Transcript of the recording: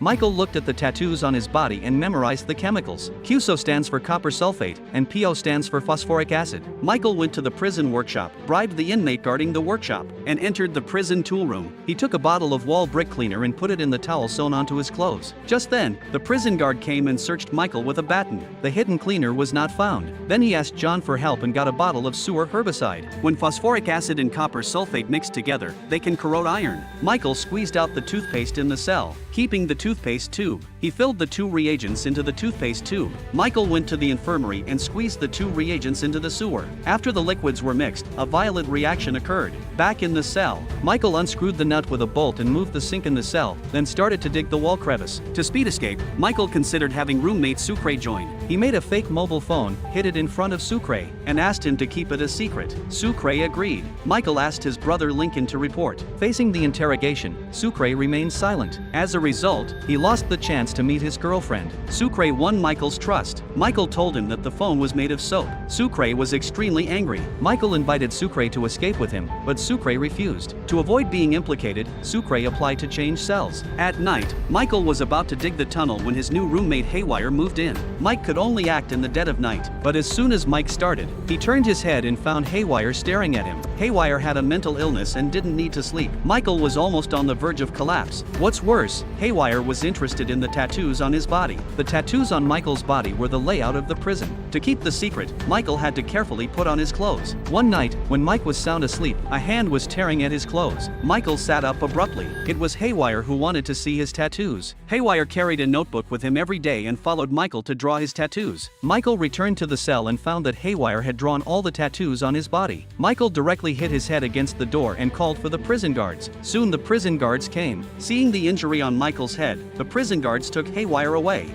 Michael looked at the tattoos on his body and memorized the chemicals. QSO stands for copper sulfate, and PO stands for phosphoric acid. Michael went to the prison workshop, bribed the inmate guarding the workshop, and entered the prison tool room. He took a bottle of wall brick cleaner and put it in the towel sewn onto his clothes. Just then, the prison guard came and searched Michael with a baton. The hidden cleaner was not found. Then he asked John for help and got a bottle of sewer herbicide. When phosphoric acid and copper sulfate mix together, they can corrode iron. Michael squeezed out the toothpaste in the cell, keeping the toothpaste tube. He filled the two reagents into the toothpaste tube. Michael went to the infirmary and squeezed the two reagents into the sewer. After the liquids were mixed, a violent reaction occurred. Back in the cell, Michael unscrewed the nut with a bolt and moved the sink in the cell, then started to dig the wall crevice. To speed escape, Michael considered having roommate Sucre join. He made a fake mobile phone, hid it in front of Sucre, and asked him to keep it a secret. Sucre agreed. Michael asked his brother Lincoln to report. Facing the interrogation, Sucre remained silent. As a result, he lost the chance to meet his girlfriend. Sucre won Michael's trust. Michael told him that the phone was made of soap. Sucre was extremely angry. Michael invited Sucre to escape with him, but Sucre refused. To avoid being implicated, Sucre applied to change cells. At night, Michael was about to dig the tunnel when his new roommate Haywire moved in. Mike could only act in the dead of night, but as soon as Mike started, he turned his head and found Haywire staring at him. Haywire had a mental illness and didn't need to sleep. Michael was almost on the verge of collapse. What's worse, Haywire was interested in the tattoos on his body. The tattoos on Michael's body were the layout of the prison. To keep the secret, Michael had to carefully put on his clothes. One night, when Mike was sound asleep, a hand was tearing at his clothes. Michael sat up abruptly. It was Haywire who wanted to see his tattoos. Haywire carried a notebook with him every day and followed Michael to draw his tattoos. Michael returned to the cell and found that Haywire had drawn all the tattoos on his body. Michael directly hit his head against the door and called for the prison guards. Soon the prison guards came. Seeing the injury on Michael's head, the prison guards took Haywire away.